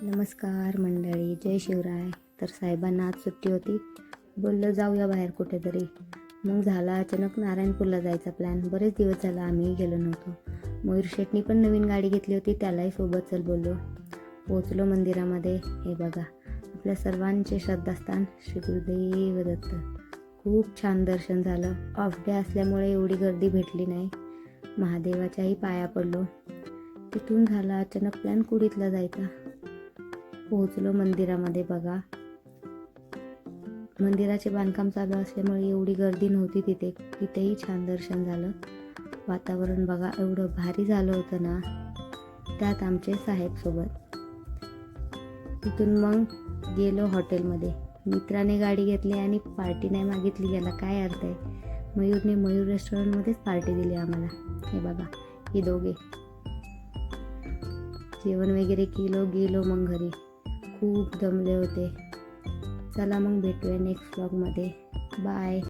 नमस्कार मंडळी, जय शिवराय. तर साहेबांना आज सुट्टी होती, बोललं जाऊया बाहेर कुठेतरी. मग झाला अचानक नारायणपूरला जायचा प्लॅन. बरेच दिवस झाला आम्हीही गेलो नव्हतो. मयूर शेटनी पण नवीन गाडी घेतली होती, त्यालाही सोबत चल बोललो. पोचलो मंदिरामध्ये. हे बघा, आपल्या सर्वांचे श्रद्धास्थान श्री गुरुदेव दत्त. खूप छान दर्शन झालं. ऑफ डे असल्यामुळे एवढी गर्दी भेटली नाही. महादेवाच्याही पाया पडलो. तिथून झाला अचानक प्लॅन कुडीतला जायचा. पोहोचलो मंदिरामध्ये. बघा, मंदिराचे बांधकाम चालू असल्यामुळे एवढी गर्दी नव्हती तिथेही छान दर्शन झालं. वातावरण बघा, एवढं भारी झालं होतं ना, त्यात आमचे साहेब सोबत. तिथून मग गेलो हॉटेलमध्ये. मित्राने गाडी घेतली आणि पार्टी नाही मागितली, याला काय अर्थ आहे. मयूरने मयूर रेस्टॉरंटमध्येच पार्टी दिली आम्हाला. हे बघा, हे दोघे. जेवण वगैरे गेलो मग घरी. खूप दमले होते. चला मग भेटूया नेक्स्ट व्लॉगमध्ये. बाय.